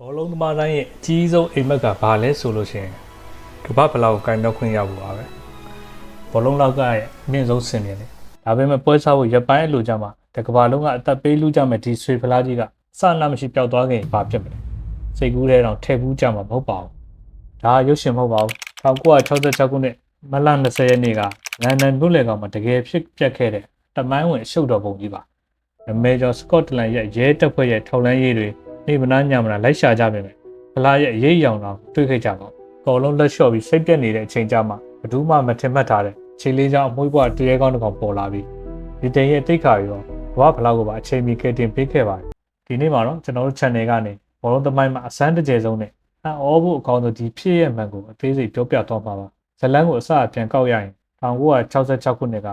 ဘောလုံးသမားတိုင်းရဲ့အကြီးဆုံးအိမ်မက်ကဘာလဲဆိုလို့ရှိရင်ကမ္ဘာဖလားကိုကင်တော့ခွင့်ရဖို့ပါပဲဘောလုံးလောက်ကရဲ့အမြင့်ဆုံးစင်မြင့်တယ်ဒါပေမဲ့ပွဲစားဖို့ရပိုင်းအလိုကြမှာတကဘာလုံးကအသက်ပေးလူကြမဲ့ဒီဆွေဖလားကြီးကစနာမရှိပျောက်သွားခင်ဘာဖြစ်မလဲစိတ်ကူးထဲတော့ထည့်ဘူးကြမှာမဟုတ်ပါဘူးဒါရုပ်ရှင်မဟုတ်ပါဘူး1966ခုနှစ်မလ20ရက်နေ့ကလန်ဒန်မြို့လယ်ကောင်မှာတကယ်ဖြစ်ပျက်ခဲ့တဲ့တမိုင်းဝင်အရှုပ်တော်ပုံကြီးပါအမေဂျော်စကော့တလန်ရဲ့ရဲတပ်ဖွဲ့ရဲ့ထောက်လှမ်းရေးတွေနေမနာညမနာလိုက်ရှာကြပြင်မယ်ဖလားရဲ့အရေးအယောင်တော့တွေ့ခဲ့ကြပါဘူးအကုန်လုံးလက်လျှော့ပြီးစိတ်ပြက်နေတဲ့အချိန်ကြမှာဘယ်သူမှမထင်မှတ်ထားတဲ့ခြေလေးချောင်းအမွှေးပွားတရေကောင်းတစ်ကောင်ပေါ်လာပြီးဒီတင်ရဲ့တိတ်ခါပြီးတော့ဘာဖလားကိုပါအချိန်မီကတင်ပေးခဲ့ပါတယ်ဒီနေ့မှာတော့ကျွန်တော်တို့ channel ကနေဘောလုံးသမိုင်းမှာအစမ်းတကျယ်ဆုံးနဲ့အံ့ဩဖို့အကောင်းဆုံးဒီဖြစ်ရဲ့မှန်ကိုအသေးစိတ်ပြောပြသွားမှာပါဇလန်းကိုအစအပြန်ကောက်ရရင်1966ခုနှစ်ကအ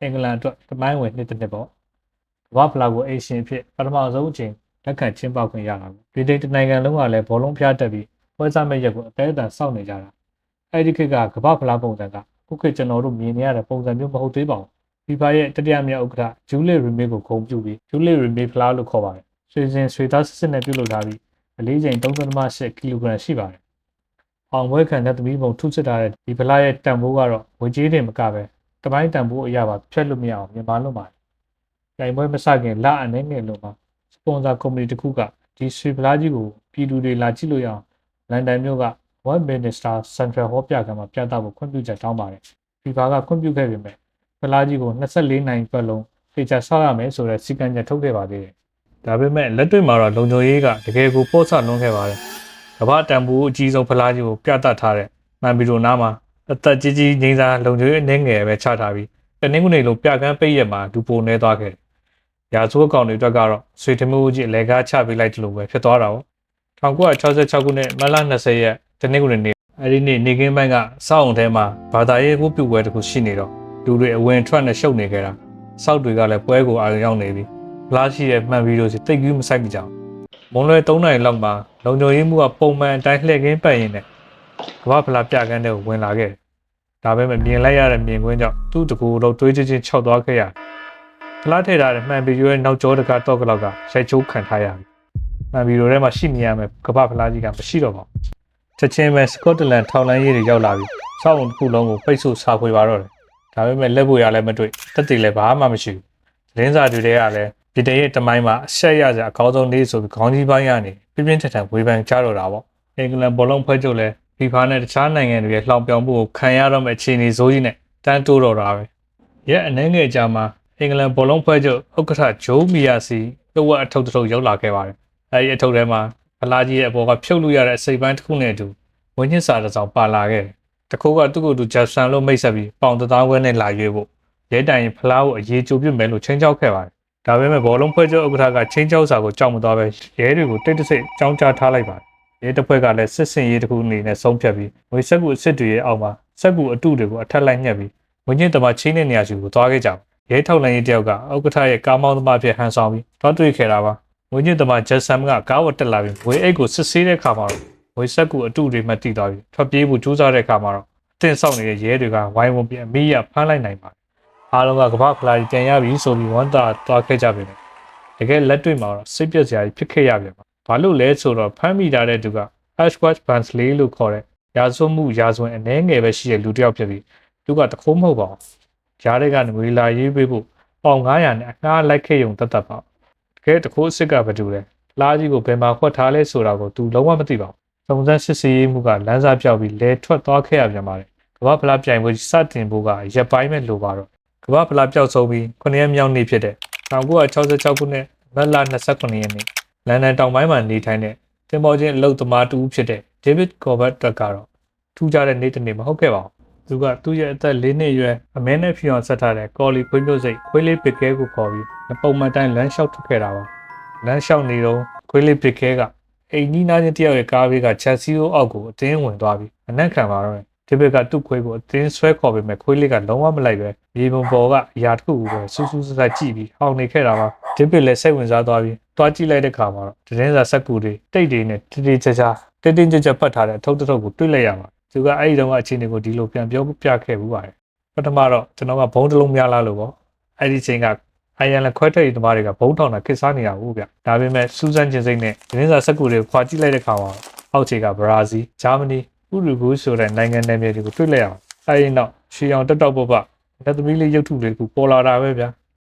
င်္ဂလန်အတွက်သမိုင်းဝင်နှစ်တစ်နှစ်ပေါ့ဘာဖလားကိုအေရှင်ဖြစ်ပထမဆုံးအချိန်လက်ခံကျင်းပခွင့်ရတာဗြိတိန်နိုင်ငံလုံးကလည်းဘောလုံးဖျားတက်ပြီးပွဲစားမဲ့ရက်ကိုအသေးအတန်စောင့်နေကြတာအဲ့ဒီခေတ်ကကမ္ဘာဖလားပုံစံကခုခေတ်ကျွန်တော်တို့မြင်နေရတဲ့ပုံစံမျိုးမဟုတ်သေးပါဘူး FIFA ရဲ့တတိယမြောက်ဥက္ကဋ္ဌဂျူလီရီမေကိုဂုဏ်ပြုပြီးဂျူလီရီမေဖလားလို့ခေါ်ပါတယ်ဆွေစဉ်ဆွေသားစစ်နဲ့ပြုတ်လုပ်ထားပြီးအလေးချိန် 3.8 ကီလိုဂရမ်ရှိပါတယ်အောင်ပွဲခံတဲ့သမီးပုံထုစစ်ထားတဲ့ဒီဖလားရဲ့တန်ဖိုးကတော့ဝေကြီးတင်မကပဲတပိုင်းတန်ဖိုးအရာပါဖြတ်လို့မရအောင်မြန်မာလို့ပါတယ်။တိုင်ပွဲမစခင်လအနေနဲ့လို့မှာစပွန်ဆာကုမ္ပဏီတစ်ခုကဒီဆွေဖလားကြီးကိုပြည်သူတွေလာကြည့်လို့ရအောင်လန်ဒန်မြို့က One Minister Central Hall ပြကမ်းမှာပြသဖို့ခွင့်ပြုချက်တောင်းပါတယ်။ FIFA ကခွင့်ပြုခဲ့ပေမဲ့ဖလားကြီးကို24နိုင်ပတ်လုံးဖေချာဆောက်ရမယ်ဆိုတဲ့စီကံချက်ထုတ်ခဲ့ပါသေးတယ်။ဒါပေမဲ့လက်တွေ့မှာတော့လုံခြုံရေးကတကယ်ကိုပေါ့ဆလွန်းခဲ့ပါတယ်။ကမ္ဘာတန်ဖိုးအကြီးဆုံးဖလားကြီးကိုပြသထားတဲ့မန်ဘီရိုနာမှာအသက်ကြီးကြီးငိမ့်စားလုံခြုံရေးအနေငယ်ပဲချထားပြီးတနင်္ဂနွေလုံးပြကမ်းပိတ်ရက်မှာလူပိုနေသွားခဲ့တယ်။ရာဇဝတ်ကောင်တွေအတွက်ကတော့ဆွေထမျိုးကြီးအလဲကားချပေးလိုက်တယ်လို့ပဲဖြစ်သွားတာ။1966ခုနှစ်မတ်လ20ရက်တနင်္ဂနွေနေ့အဲဒီနေ့နေကင်းပိုင်းကစောက်ုံထဲမှာဘာသာရေးဝတ်ပြုပွဲတစ်ခုရှိနေတော့လူတွေအဝင်ထွက်နဲ့ရှုပ်နေကြတာစောက်တွေကလည်းပွဲကိုအာရုံရောက်နေပြီဖလားရှိတဲ့မှန်ဗီဒီယိုစီတိတ်ကူးမဆိုင်ကြအောင်မွန်လွယ်3နိုင်လောက်မှာလုံခြုံရေးမှုကပုံမှန်အတိုင်းလှည့်ကင်းပတ်ရင်းနဲ့ကမ္ဘာဖလားပြကမ်းတဲ့ဝင်လာခဲ့ဒါပေမဲ့မြင်လိုက်ရတဲ့မြင်ကွင်းကြောင့်သူ့တကူလုံးတွေးချင်းခြောက်သွားခဲ့ရတယ်ဖလားထည့်ထားတဲ့မှန်ဗီဒီယိုရဲ့နောက်ကျောတကတော့ကလောက်ကရိုက်ချိုးခံထားရပြီမှန်ဗီဒီယိုထဲမှာရှိနေရမယ်ကမ္ဘာဖလားကြီးကမရှိတော့ပါဘူးချက်ချင်းပဲစကော့တလန်ထောက်လန်းရေးတွေရောက်လာပြီးစောက်ုံတစ်ခုလုံးကိုပိတ်ဆို့စာဖွေပါတော့တယ်ဒါပေမဲ့လက်ဖို့ရလည်းမတွေ့တက်တည်လည်းဘာမှမရှိဘူးသတင်းစာတွေကလည်းပြည်တရဲ့တမိုင်းမှာအဆက်ရစရာအကောင်းဆုံးနေ့ဆိုပြီးခေါင်းကြီးပိုင်းကနေပြင်းပြင်းထန်ထန်ဝေဖန်ကြတော့တာပေါ့အင်္ဂလန်ဘောလုံးဖွဲ့ချုပ်လည်း FIFA နဲ့တခြားနိုင်ငံတွေရဲ့လှောင်ပြောင်မှုကိုခံရတော့မဲ့အခြေအနေဆိုးကြီးနဲ့တန်းတိုးတော့တာပဲရက်အနေငယ်ကြာမှာအင်္ဂလန်ဘောလုံးဖွဲ့ချုပ်ဥက္ကဋ္ဌဂျိုးမီယာစီတဝက်အထုပ်တစ်ထုပ်ရောက်လာခဲ့ပါတယ်အဲဒီအထုပ်ထဲမှာဖလားကြီးရဲ့အပေါ်ကဖြုတ်လို့ရတဲ့အစိပ်ပိုင်းတစ်ခုနဲ့အတူဝင်းညစ်စာတစ်စောင်ပါလာခဲ့တယ်တခုကသူ့ကိုယ်သူဂျက်ဆန်လို့မိတ်ဆက်ပြီးပေါင်1000ခွဲနဲ့လာရွေးဖို့ရဲတိုင်ဖလားကိုအရေးကြိုပြစ်မယ်လို့ချင်းချောက်ခဲ့ပါတယ်ဒါပေမဲ့ဘောလုံးဖွဲ့ချုပ်ဥက္ကဋ္ဌကချင်းချောက်စာကိုကြောက်မသွားပဲရဲတွေကိုတိတ်တဆိတ်ကြောင်းကြားထားလိုက်ပါတယ်ရဲတပ်ဖွဲ့ကလည်းစစ်စင်ရေးတစ်ခုအနေနဲ့ဆုံးဖြတ်ပြီးငွေဆက်ကူအစ်စ်တွေရဲ့အောက်မှာစက်ကူအတုတွေကိုအထက်လိုက်ညှက်ပြီးဝင်းညစ်တမချင်းတဲ့နေရာရှိကိုသွားခဲ့ကြတယ်ရဲထောက်လှမ်းရေးတယောက်ကဥက္ကဋ္ဌရဲ့ကားမောင်းသမားဖြစ်ဟန်ဆောင်ပြီးတော့တွေ့ခဲ့တာပါဝင်းညစ်တမဂျက်ဆန်ကကားဝတ်တက်လာပြီးဝေအိတ်ကိုစစ်ဆေးတဲ့အခါမှာဝေဆက်ကူအတုတွေမှတိသွားပြီးထွက်ပြေးဖို့ကြိုးစားတဲ့အခါမှာတော့အတင်းဆောက်နေတဲ့ရဲတွေကဝိုင်းဝန်းပြီးအမိရဖမ်းလိုက်နိုင်ပါတယ်အားလုံးကကမ္ဘာဖလားပြန်ရပြီဆိုပြီးဝန်တာသွားခဲ့ကြပြီတကယ်လက်တွေ့မှာတော့စိတ်ပြက်စရာကြီးဖြစ်ခဲ့ရပြန်ပါဘာလို့လဲဆိုတော့ဖမ်းမိထားတဲ့သူက Ashwath Bansley လို့ခေါ်တဲ့ရာဇဝတ်မှုရာဇဝင်အနှဲငယ်ပဲရှိတဲ့လူတစ်ယောက်ဖြစ်ပြီးသူကတခိုးမဟုတ်ပါဘူးဂျားတွေကငွေလာရေးပေးဖို့ပေါင်900နဲ့အငှားလိုက်ခဲ့ရုံတတ်ပါတကယ်တခိုးအစ်စ်ကဘာတူလဲလားကြီးကိုဘယ်မှာခွက်ထားလဲဆိုတာကိုသူလုံးဝမသိပါဘူးစုံစမ်းစစ်ဆေးမှုကလမ်းစာပြောက်ပြီးလဲထွက်သွားခဲ့ရပြန်ပါတယ်ကမ္ဘာဖလားပြိုင်ပွဲစတင်ဖို့ကရက်ပိုင်းမဲ့လိုပါတော့ကမ္ဘာဖလားပျောက်ဆုံးပြီး9ရက်မြောက်နေ့ဖြစ်တဲ့1966ခုနှစ်မတ်လ29ရက်နေ့လန်ဒန်တောင်ပိုင်းမှာနေထိုင်တဲ့တင်ပေါ်ချင်းအလုပ်သမားတူဖြစ်တဲ့ David Corbett တက်ကတော့ထူးခြားတဲ့နေ့တစ်နေ့မဟုတ်ခဲ့ပါဘူးသူကသူ့ရဲ့အသက်4နှစ်အရွယ်အမဲနဲ့ဖီအောင်ဆက်ထားတဲ့ကော်လီခွေးမျိုးစိတ်ခွေးလေးပစ်ကဲကိုခေါ်ပြီးပုံမှန်တိုင်းလမ်းလျှောက်ထွက်ခဲ့တာပါလမ်းလျှောက်နေတော့ခွေးလေးပစ်ကဲကအိမ်နီးနားချင်းတယောက်ရဲ့ကားဘေးကချက်စီကိုအောက်ကိုအတင်းဝင်သွားပြီးအနက်ခံပါတော့ဒီဘက်ကသူ့ခွေးကိုအတင်းဆွဲခေါ်ပေမဲ့ခွေးလေးကလုံးဝမလိုက်ပဲရေပုံပေါ်ကအရာတစ်ခုကိုပဲစူးစူးဆဆကြည့်ပြီးဟောင်းနေခဲ့တာပါဒီဘက်လည်းစိတ်ဝင်စားသွားပြီးတွားကြည့်လိုက်တဲ့ခါမှာတော့တင်းစာစက်ကူတွေတိတ်တွေနဲ့တိတိကျကျတင်းကြပ်ပတ်ထားတဲ့အထုပ်တစ်ထုပ်ကိုတွေ့လိုက်ရမှာသူကအဲ့ဒီတော့အခြေအနေကိုဒီလိုပြန်ပြောပြခဲ့ဘူးပါတယ်ပထမတော့ကျွန်တော်ကဘုံတစ်လုံးများလားလို့ပေါ့အဲ့ဒီချိန်က အိုင်ယန်လည်းခွဲထွက်ရေးသမားတွေကဘုံထောင်တာခစ်စားနေတာဟုတ်ဗျဒါပေမဲ့စူးစမ်းခြင်းစိတ်နဲ့ရင်းစာစက်ကူတွေကိုခွာကြည့်လိုက်တဲ့ခါမှာအောက်ခြေကဘရာဇီးဂျာမနီဥရုဂူဆိုတဲ့နိုင်ငံနယ်မြေတွေကိုတွေ့လိုက်ရအောင်အဲဒီနောက်ရှီအောင်တက်တောက်ပုတ်ပလက်သမီးလေးရုပ်ထုလေးကိုပေါ်လာတာပဲဗျ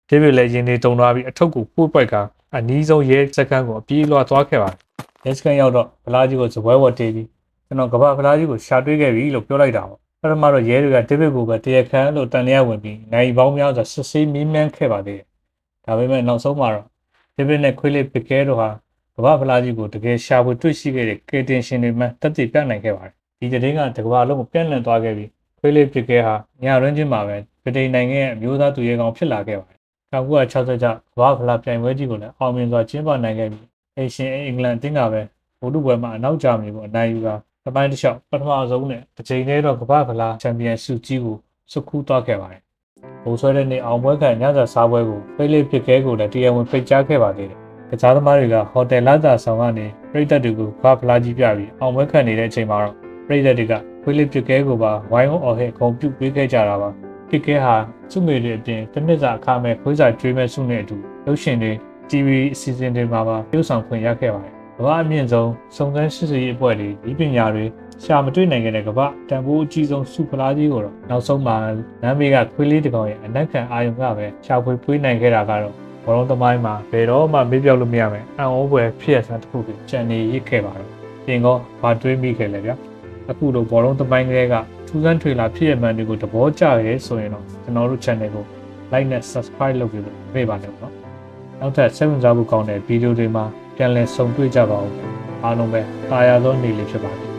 ဒေးဗစ်လည်းရင်နေတုံသွားပြီးအထုပ်ကိုပို့ပိုက်ကအနီးဆုံးရဲစခန်းကိုအပြေးလွှာသွားခဲ့ပါတယ်ရဲစခန်းရောက်တော့ဗလာကြီးကိုစပွဲဝတ်တေးပြီးကျွန်တော်ကမ္ဘာဗလာကြီးကိုရှာတွေ့ခဲ့ပြီလို့ပြောလိုက်တာပေါ့ပထမတော့ရဲတွေကဒေးဗစ်ကိုပဲတရားခံလို့တန်လျာဝင်ပြီးနိုင်ပေါင်းများစွာစစ်ဆေးမီးမြန်းခဲ့ပါသေးတယ်ဒါပေမဲ့နောက်ဆုံးမှာတော့ဒေးဗစ်နဲ့ခွေးလေးပစ်ကဲတို့ဟာကမ္ဘာဗလာကြီးကိုတကယ်ရှာဖွေတွေ့ရှိခဲ့တဲ့ကေတင်ရှင်တွေမှတက်တည်ပြနိုင်ခဲ့ပါတယ်ဒီတဲ့င်းကတကဘာလုံးကိုပြန့်နှံ့သွားခဲ့ပြီးခွေးလေးပစ်ကဲဟာညရင်းချင်းမှာပဲဗြိတိန်နိုင်ငံရဲ့အမျိုးသားသူရဲကောင်းဖြစ်လာခဲ့ပါတယ်1966ကမ္ဘာဗလာပြိုင်ပွဲကြီးကိုလည်းအောင်မြင်စွာကျင်းပနိုင်ခဲ့ပြီးအေရှင်အင်္ဂလန်အသင်းကပဲဗိုလ်တုပွဲမှာအနောက်ဂျာမနီကိုအနိုင်ယူတာတပိုင်းတစ်လျှောက်ပထမဆုံးနဲ့တစ်ချိန်တည်းတော့ကမ္ဘာဗလာချန်ပီယံဆုကြီးကိုစုခူးသွားခဲ့ပါတယ်။ဘိုးဆွဲတဲ့နေ့အောင်ပွဲခံညစာစားပွဲကိုဖိလိပပစ်ကဲကိုလည်းတရားဝင်ဖိတ်ကြားခဲ့ပါသေးတယ်။ကစားသမားတွေကဟိုတယ်လာသာဆောင်ကနေပြည်သက်တွေကိုကမ္ဘာဗလာကြီးပြပြီးအောင်ပွဲခံနေတဲ့အချိန်မှာတော့ပြည်သက်တွေကဖိလိပပစ်ကဲကိုပါဝိုင်းဝန်းအော်ဟစ်ဂုဏ်ပြုပေးခဲ့ကြတာပါ။ပစ်ကဲဟာစုငွေတွေအပြင်တစ်နှစ်စာအခမဲ့ခွေးစာကျွေးမဲ့စုနဲ့အတူရုပ်ရှင်တွေ TV အစီအစဉ်တွေမှာပါပြုဆောင်ခွင့်ရခဲ့ပါတယ်။ကမ္ဘာအမြင့်ဆုံးစုံစမ်းစစ်ဆေးရေးအဖွဲ့တွေဒီပညာတွေရှာမတွေ့နိုင်ခဲ့တဲ့ကမ္ဘာတန်ဖိုးအကြီးဆုံးစုဖလားကြီးကိုတော့နောက်ဆုံးမှာနမ်းမေကခွေးလေးတစ်ကောင်ရဲ့အနက်ခံအာယုံကပဲရှာဖွေပွေးနိုင်ခဲ့တာကတော့ဘောလုံးသမိုင်းမှာဘယ်တော့မှမေ့ပြောက်လို့မရမယ်အံ့ဩဖွယ်ဖြစ်ရစမ်းတစ်ခုကိုကြံနေရစ်ခဲ့ပါတော့ပြင်ကောဘာတွေးမိခဲ့လဲဗျာအခုလိုဘောလုံးသမိုင်းကလေးကထူးဆန်းထွေလာဖြစ်ရမှန်တွေကိုသဘောကျရဲဆိုရင်တော့ကျွန်တော်တို့ channel ကို like နဲ့ subscribe လုပ်ပြီးမေ့ပါနဲ့နော်နောက်ထပ်စိတ်ဝင်စားဖို့ကောင်းတဲ့ဗီဒီယိုတွေမှာပြန်လည်ဆုံတွေ့ကြပါဦးအားလုံးပဲတာယာသောနေ့လေးဖြစ်ပါစေ